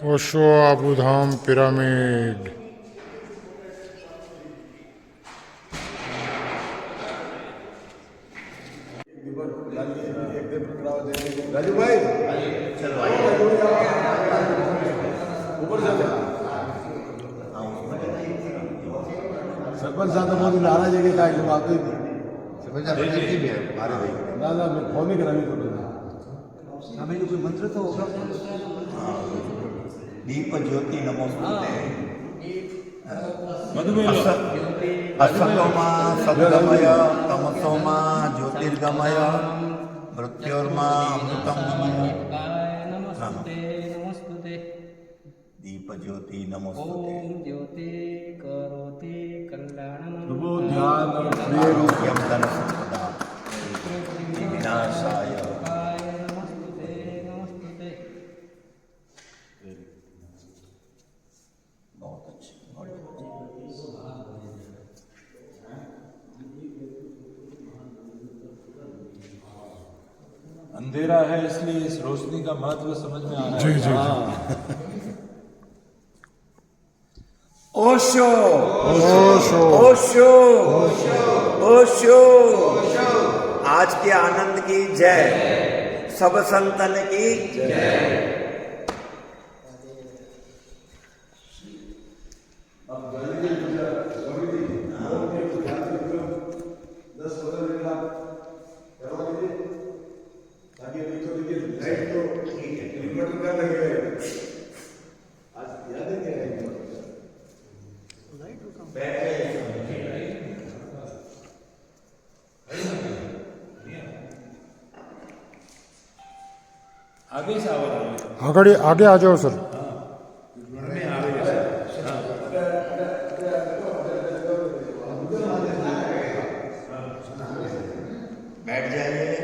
Osho आबूधाम pyramid. Raju भाई सरपंच साहब तो बहुत नाराज है कि काय लोग आते ही ना ना मैं फोन नहीं करानी तो हमें कोई मंत्र तो होगा। दीप ज्योति नमोस्तुते ज्योति असतोमा सद्गमय तमसोमा ज्योतिर्गमय मृत्योर्मा अमृतम नमस्ते नमस्ते। दीप ज्योति नमोस्तुते ओम ज्योति करोति कल्याणम वो ध्यान और प्रिय आरोग्यम धन संपदा विनाशाय। नमस्ते नमस्ते। बहुत अच्छे अंधेरा है इसलिए इस रोशनी का महत्व समझ में आ रहा जी है। जी ओशो ओशो ओशो ओशो आज के आनंद की जय, सब संतन की जय। आगे से आवाज आ रही आगे आगे आ जाओ सर। बैठ जाइए।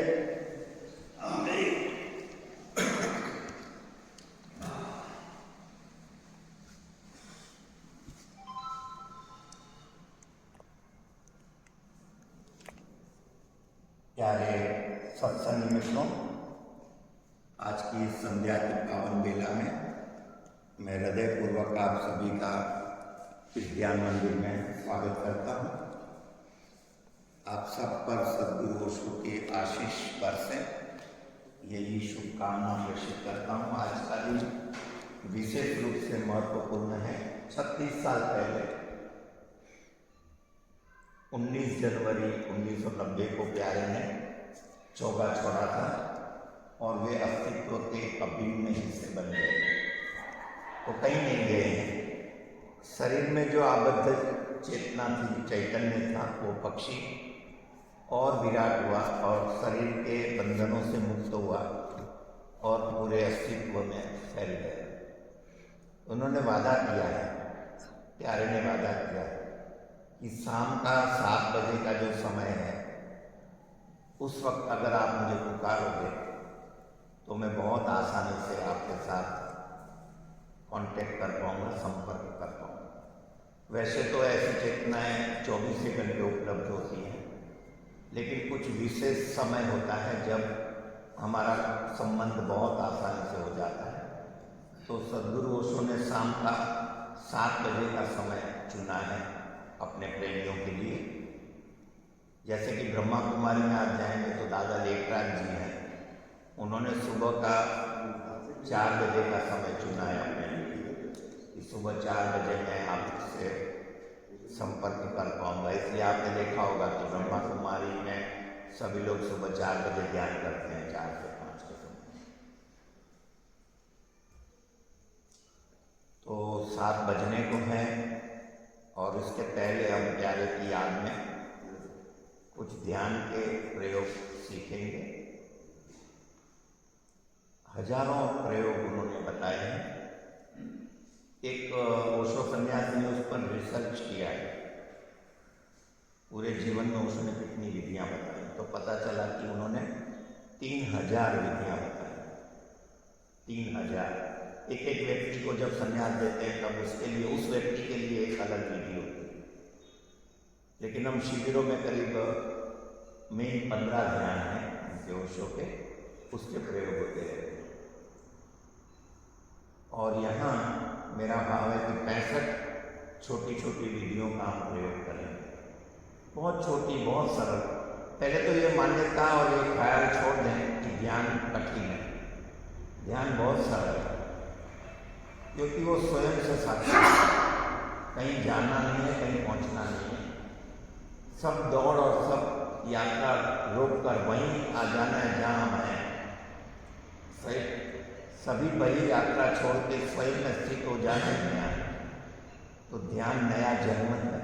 प्यारे सत्संग मित्रों, आज की संध्या की पावन बेला में मैं हृदय पूर्वक आप सभी का इस ज्ञान मंदिर में स्वागत करता हूँ। आप सब पर सद्गुरु ओशो की आशीष बरसे, यही शुभकामना प्रेषित करता हूँ। आज का दिन विशेष रूप से महत्वपूर्ण है। 36 साल पहले 19 जनवरी 1990 को प्यारे ने चौका छोड़ा था और वे अस्तित्व के अभिन्न हिस्से बन गए। तो कहीं नहीं गए हैं। शरीर में जो आबद्ध चेतना थी, चैतन्य था, वो पक्षी और विराट हुआ और शरीर के बंधनों से मुक्त हुआ और पूरे अस्तित्व में फैल गए। उन्होंने वादा किया है, प्यारे ने वादा किया है कि शाम का 7 बजे का जो समय है, उस वक्त अगर आप मुझे पुकारोगे तो मैं बहुत आसानी से आपके साथ कांटेक्ट कर पाऊंगा, संपर्क कर पाऊंगा। वैसे तो ऐसी चेतनाएं 24 घंटे उपलब्ध होती हैं, लेकिन कुछ विशेष समय होता है जब हमारा संबंध बहुत आसानी से हो जाता है। तो सद्गुरु ओशो ने शाम का 7 बजे का समय चुना है अपने प्रेमियों के लिए। जैसे कि ब्रह्मा कुमारी में आप जाएंगे तो दादा लेखराज जी हैं, उन्होंने सुबह का 4 बजे का समय चुना है अपने लिए कि सुबह 4 बजे मैं आपसे संपर्क कर पाऊंगा। इसलिए आपने देखा होगा कि ब्रह्मा कुमारी में सभी लोग सुबह 4 बजे ध्यान करते हैं, 4 से 5 के समय। तो 7 बजने को है और उसके पहले हम प्यारे की याद में कुछ ध्यान के प्रयोग सीखेंगे। हजारों प्रयोग उन्होंने बताए हैं। एक ओशो सन्यासी ने उस पर रिसर्च किया है, पूरे जीवन में ओशो ने कितनी विधियां बताई, तो पता चला कि उन्होंने 3000 विधियां बताई। 3000। एक एक व्यक्ति को जब संन्यास देते हैं तब उसके लिए, उस व्यक्ति के लिए एक अलग विधि होती है। लेकिन हम शिविरों में करीब में 15 ध्यान हैं उनके ओशो के, उसके प्रयोग होते रहते हैं। और यहाँ मेरा भाव है कि 65 छोटी छोटी वीडियो का हम प्रयोग करें। बहुत छोटी, बहुत सरल। पहले तो ये मान्यता और ये ख्याल छोड़ दें कि ध्यान कठिन है। ध्यान बहुत सरल है, क्योंकि वो स्वयं से साक्षी है। कहीं जाना नहीं है, कहीं पहुंचना नहीं है। सब दौड़ और सब यात्रा रोक कर वहीं आ जाना है जहाँ हम हैं। सभी बड़ी यात्रा छोड़ के स्वयं में स्थित हो जाना है ध्यान। तो ध्यान नया जन्म है,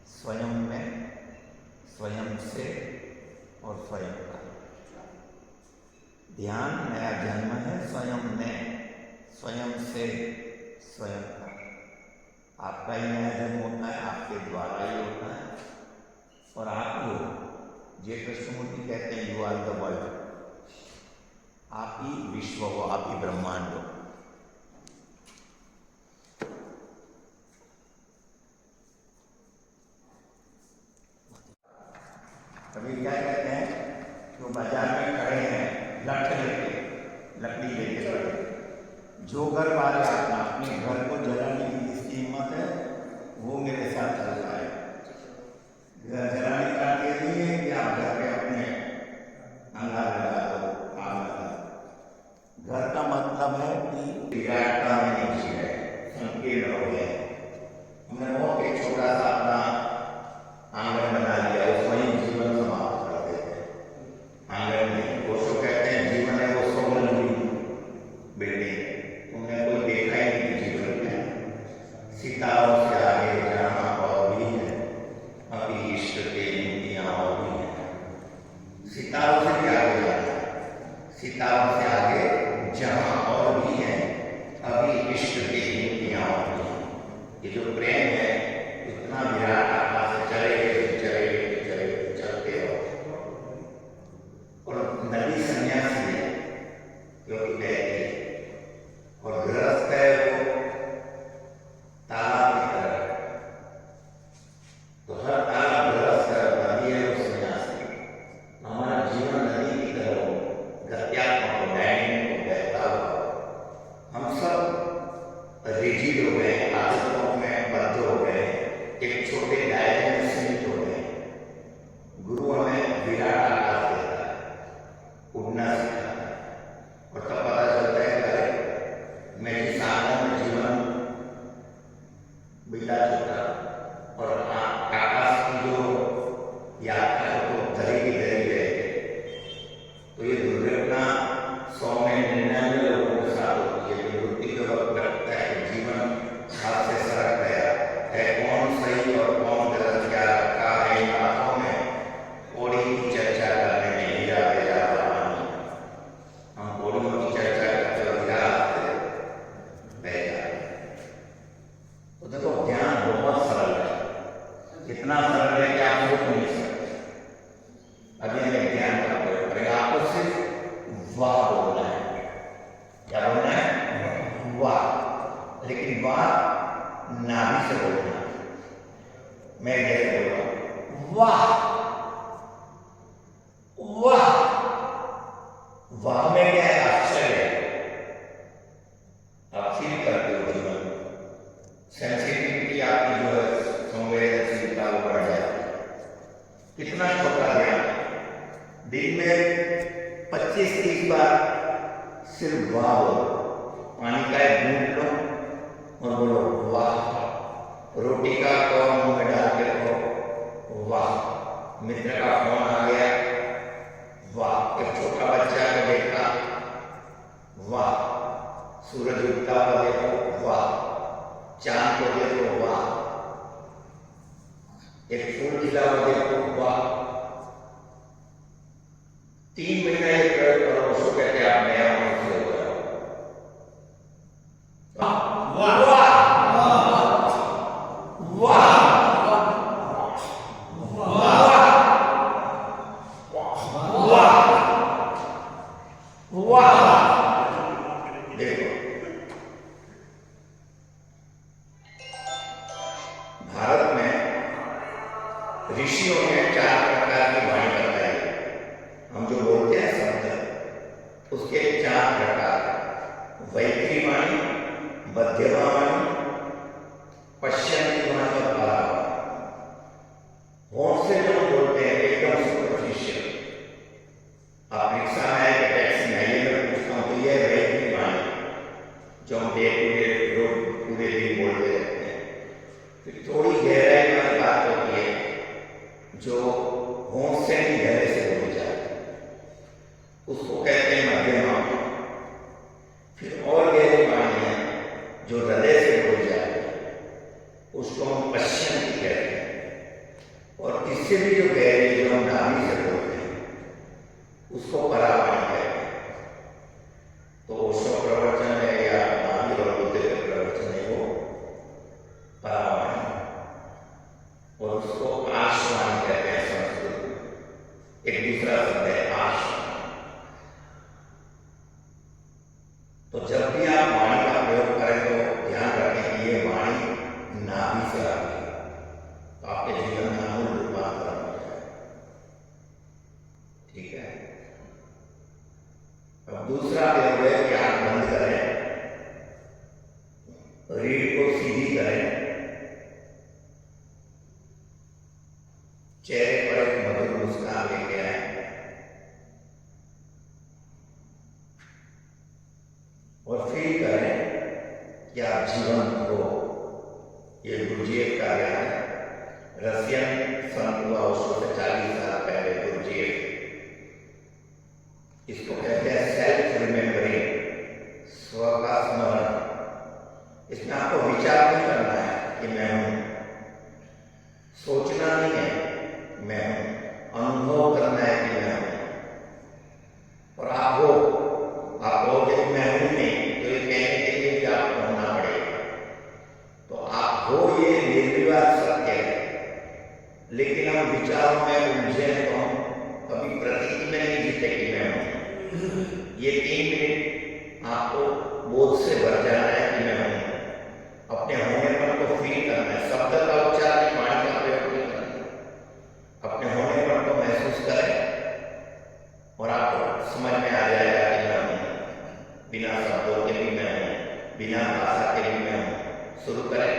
स्वयं में, स्वयं से और स्वयं का। ध्यान नया जन्म है, स्वयं में, स्वयं से, स्वयं का। आपका ही नया जन्म होता है, आपके द्वारा ही होता है। और आप ही हो। जे कृष्णमूर्ति कहते हैं यू आर द वर्ल्ड। आप ही विश्व हो, आप ही ब्रह्मांड हो। कभी क्या कहते हैं, तो बाजार में खड़े हैं लठ लेके, लकड़ी लेके खड़े। जो घर वाले अपने घर को जलाने की जिसकी हिम्मत है वो मेरे साथ चल रहा है। घर जलाने का ये नहीं है कि आप घर पे अपने अंगार लगा दो, आग लगा दो। घर का मतलब है कि विराटता में नहीं है, संकीर्ण हो गया। हमने बहुत एक छोटा सा अपना आंगन बना लिया, उसमें ही जीवन समाप्त कर देते हैं। आंगन में वो सो कहते हैं जीवन है वो 100 मंजिल बिल्डिंग। तुमने कोई देखा ही नहीं जीवन में। सितारों से आगे जहाँ और भी है, अभी इष्ट के नीतियाँ और भी हैं। सितारों से भी आगे जाना है, सितारों से आगे जहाँ और भी है, अभी इष्ट के नीतियाँ और भी हैं। ये जो प्रेम है इतना विराट आत्मा से चलते हो। और नदी सन्यासी है क्योंकि बहती है, और गृहस्थ है वो तालाब की तरह। तो हर तालाब गृहस्थ नदी है वो सन्यासी। हमारा जीवन नदी की तरह हो, गत्यात्मक हो, डायनेमिक हो, बहता हो। हम सब रिजिड हो गए, आदतों में बद्ध हो गए, एक छोटे दायरे में सीमित हो गए। गुरु हमें विराट आकाश देता है, उड़ना सिखाता है। और तब पता चलता है कि मैं जिस आंगन में जीवन बिता चुका और आकाश की जो यात्रा है तो धरी की धरी रहे। तो ये दुर्घटना 100 में 99 लोगों के साथ होती है। जो मृत्यु के वक्त लगता है कि जीवन हाथ से सरक गया है, कौन सही और कौन गलत क्या रखा है, इन बातों में पौड़ी की चर्चा करने में हीरा बेजा पानी। हम पौड़ियों की चर्चा करते हुए हीरा बह जाते हैं। तो देखो ध्यान बहुत सरल है, इतना सरल है कि आप सोच नहीं सकते। अभी हमें ध्यान का प्रयोग करेंगे। आपको सिर्फ वाह बोलना है। क्या बोलना है? वाह। लेकिन वाह नाभि से बोलना है। मैं जैसे बोल रहा हूं वाह वाह। वाह में क्या है? आश्चर्य। आप फील करते हो जीवन, सेंसिटिविटी आपकी जो है, संवेदनशीलता वो बढ़ जाती है। कितना छोटा ध्यान, दिन में 25-30 बार सिर्फ वाह बोलो। पानी का एक घूंट लो और बोलो वाह। रोटी का कौन मुंह में डाल के रखो, वाह। मित्र का फोन आ गया, वाह। एक छोटा बच्चा को देखा, वाह। सूरज उगता हुआ देखो, वाह। चांद को देखो, वाह। एक फूल खिला हुआ देखो, वाह। 3 महीने एक प्रयोग करो, उसको कहते हैं आप नया मनुष्य हो जाओ। वाह वाह देखो, भारत में ऋषियों ने जो होंठ से भी गहरे से बोली जाती है, उसको कहते हैं मध्यम वाणी। फिर और गहरी वाणी है जो हृदय से बोली जाती है, उसको हम पश्चिम की कहते हैं। और इससे भी जो गहरी, जो हम नाभि से बोलते हैं, उसको परावाणी कहते हैं। तो ओशो प्रवचन है या नाभि और बुद्धि के प्रवचन है वो परावाणी, और उसको आश्वानी कहते हैं संस्कृत में। एक दूसरा शब्द है आश्वानी। तो जब भी आप वाणी का प्रयोग करें तो ध्यान रखें कि ये वाणी नाभि से आती है, तो आपके जीवन में आमूल रूपांतरण हो जाए। ठीक है। अब दूसरा प्रयोग है कि आंख बंद करें, रीढ़ को सीधी करें, चेहरे पर एक मधुर मुस्कान लेके आए और फील करें कि आप जीवन को, ये गुरुजीएफ का ज्ञान है, रशियन संत हुआ उसको से 40 साल पहले गुरुजीएफ, इसको कहते हैं सेल्फ रिमेम्बरिंग, स्व का स्मरण। इसमें आपको विचार नहीं करना है कि मैं हूं, सोचना नहीं है मैं हूं, अनुभव करना है कि मैं हूं। और आप हो, आप कहोगे कि मैं हूं नहीं, तो ये कहने के लिए कि आपको होना पड़ेगा। तो आप हो, ये निर्विवाद सत्य है। लेकिन हम विचारों में उलझे तो हम कभी प्रतीति में नहीं जीते कि मैं हूं। ये 3 मिनट आपको बोध से भर जाना है कि मैं हूं, अपने होनेपन को फील करना है। शब्द का उच्चार नहीं, वाणी का प्रयोग नहीं करना, अपने होनेपन को महसूस करें और आपको समझ में आ जाएगा कि मैं हूं। बिना शब्दों के भी मैं हूं, बिना भाषा के भी मैं हूं। शुरू करें।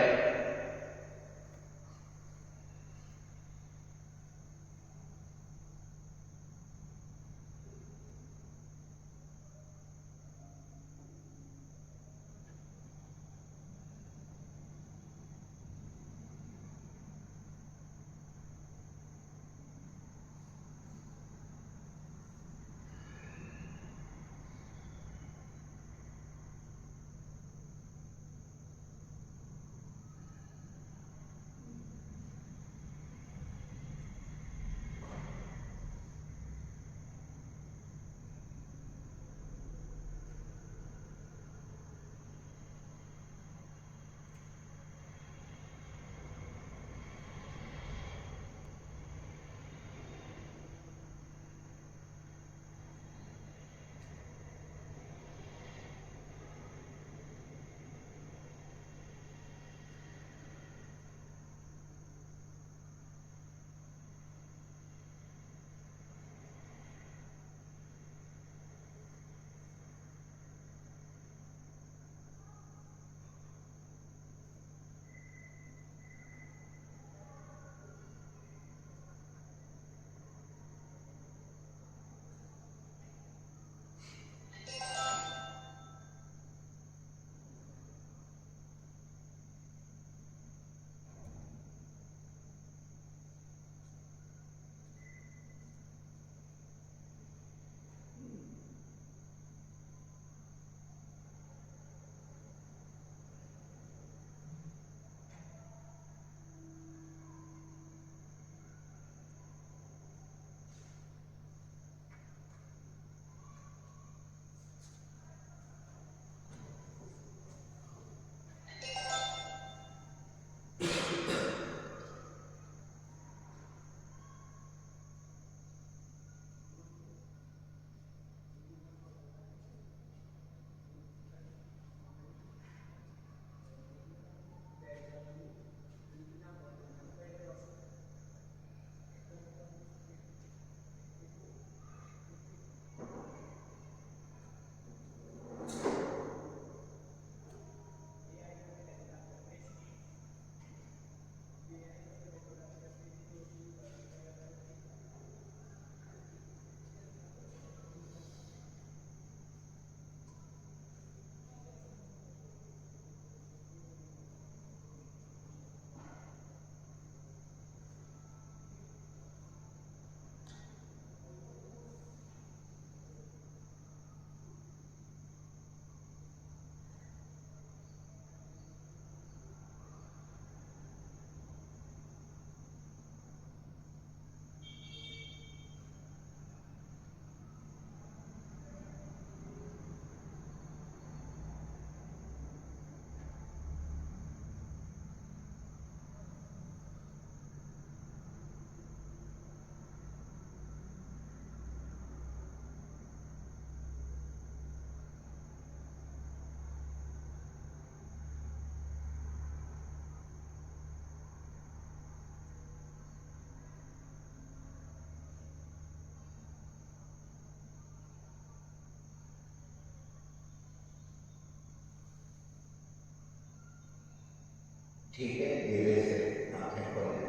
ठीक है, धीरे से आंखें खोलें।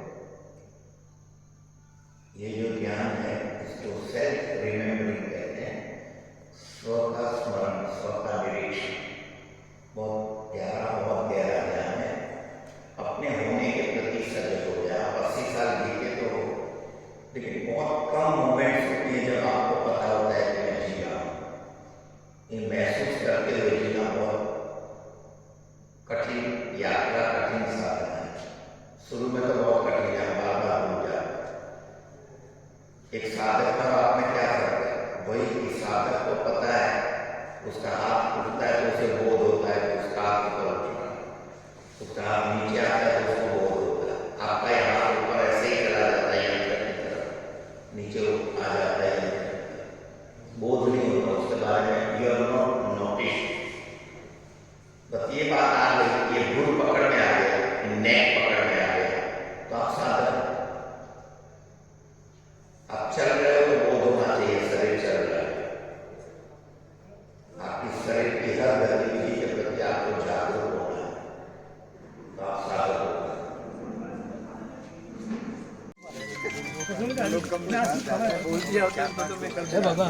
ये जो ध्यान है इसको सेल्फ रिमेम्बरिंग कहते हैं, स्व का स्मरण, स्व का निरीक्षण। बहुत गहरा ध्यान है। अपने होने के प्रति सजग हो जाए। आप 80 साल जीते तो, लेकिन बहुत कम मोमेंट्स होते हैं जब आपको पता होता है कि मैं जी रहा हूँ। ये महसूस करते हुए जीना बहुत कठिन यात्रा, कठिन साधना है। शुरू में तो बहुत कठिन है, बार बार भूल जाते। एक साधक का आप में क्या फर्क है? वही कि साधक को पता है, उसका हाथ उठता है तो उसे बोध होता है कि उसका हाथ ऊपर उठ रहा है, उसका हाथ नीचे आता है तो उसको बोध होता है। आपका ये हाथ ऊपर ऐसे ही चला जाता है, यंत्र की तरफ नीचे आ जाता है, बोध नहीं होता उसके बारे में। You are not notice. बस ये बात आ गई, ये भूल पकड़ में आ गया, नेक पकड़ में आ गया, तो आप साधक। आप चल रहे हो तो बोध होना चाहिए, शरीर चल रहा है। आपकी शरीर की हर गतिविधि के प्रति आपको जागरूक होना है, तो आप साधक होगा। बाबा